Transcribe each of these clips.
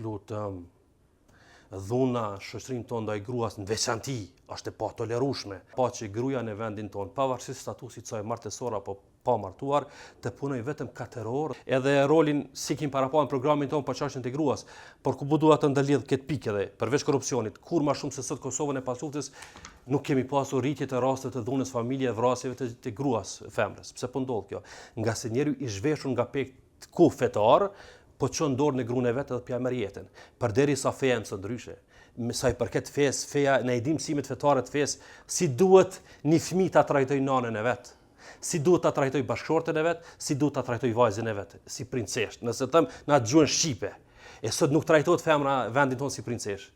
Lutëm, dhuna shoqërinë tonë ndaj gruas në veçanti është e patolerueshme. Pa që gruaja në vendin tonë, pavarësisht statusit saj martesor apo pa martuar, të punoj vetëm 4 orë, edhe rolin si kim para pa në programin tonë për çështjen e gruas, por ku duhet të ndërlidh këtë pikë edhe përveç korrupsionit, kur më shumë se sot Kosovën e pasuftes nuk kemi pasur rritje të rastet të dhunës familje, vrasjeve të gruas, femrës. Pse po ndodh kjo? Nga se njeriu i zhveshur nga pikë ku fetar, po çon dorën në gruën e vet edhe pja merr jetën. Përderisa feja mëson ndryshe. Me sa i përket fesë, feja në edhim mësimet fetare të fesë, si duhet një fëmijë ta trajtojë nanën e vet, si duhet ta trajtojë bashkëshorten e vet, si duhet ta trajtojë vajzën e vet, si princeshë. Nëse them na gjuhën shqipe, e sot nuk trajtohet femra vendin tonë si princeshë.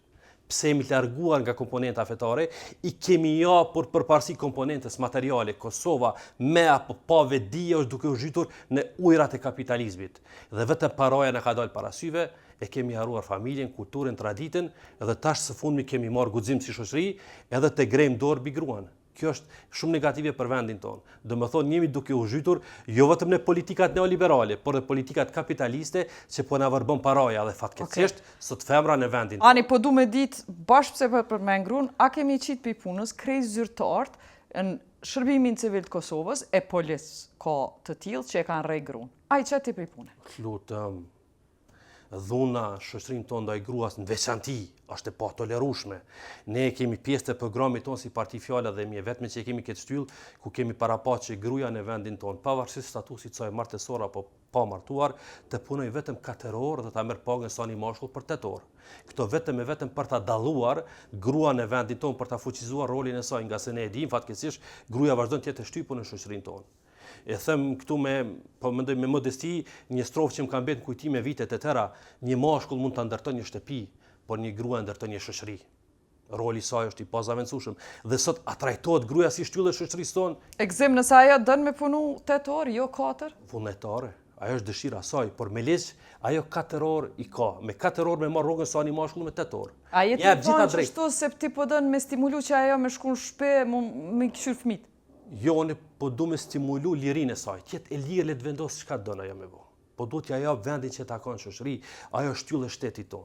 Pse jemi larguar nga komponenta fetare, i kemi japur përparësi komponentës materiale. Kosova me apo pa vetdije është duke u zhytur në ujërat e kapitalizmit. Dhe vetëm paraja na ka dalë para syve, e kemi harruar familjen, kulturën, traditën, edhe tash së fundmi kemi marrë guxim si shoqëri, edhe të grejmë dorë mbi gruan. Kjo është shumë negative për vendin tonë. Do të thonë jemi duke u zhytur jo vetëm në politikat neoliberale, por në politikat kapitaliste që po na vërbon paraja dhe fatkeqësisht sot femra në vendin tonë. Ani po du me ditë bashkë pse për me ngruan, a kemi qitë për punës krejt zyrtarët në shërbimin civil të Kosovës e polis ka të tillë që e kanë rrej gruan. A i qëti për punë? Lutëm, dhuna shoqërinë tonë ndaj gruas në veçanti është e patolerueshme. Ne kemi pjesë të programit tonë si Parti Fjala dhe mi vetëm që kemi këtë shtyllë ku kemi paraqit që gruaja në vendin tonë, pavarësisht statusit saj martesor apo pa martuar, të punoj vetëm 4 orë dhe ta merr pagën sa një mashkull për 8 orë. Këto vetëm për ta dalluar gruan në vendin tonë, për ta fuqizuar rolin e saj, nga se ne e dim fatkeqësisht gruaja vazhdon të jetë e shtypur në shoqërinë tonë. E them këtu po mendoj me modesti, një strofë që më ka mbetë në kujtime vitet e tëra, një mashkull mund ta ndërton një shtëpi, por një grua ndërton një shoqëri. Roli i saj është i pazaventueshëm. Dhe sot a trajtohet gruaja si shtyllë e shoqërisë tonë? Ekzem nëse ajo don me punu 8 orë, jo 4? Vullnetare. Ajo është dëshira e saj, por me ligj ajo 4 orë i ka. Me 4 orë me marr rrogën sa një mashkull me 8 orë. A jeti thonë kështu se ti po don me stimulu që ajo me shku në shtëpi me këshir fëmijët? Jo, ne po du me stimulu lirinë e saj, tjetë e lirë le të vendosë çka don ajo me bo. Po du t'ja jap vendin që ta ka në shoqëri, ajo është shtyllë e shtetit tonë.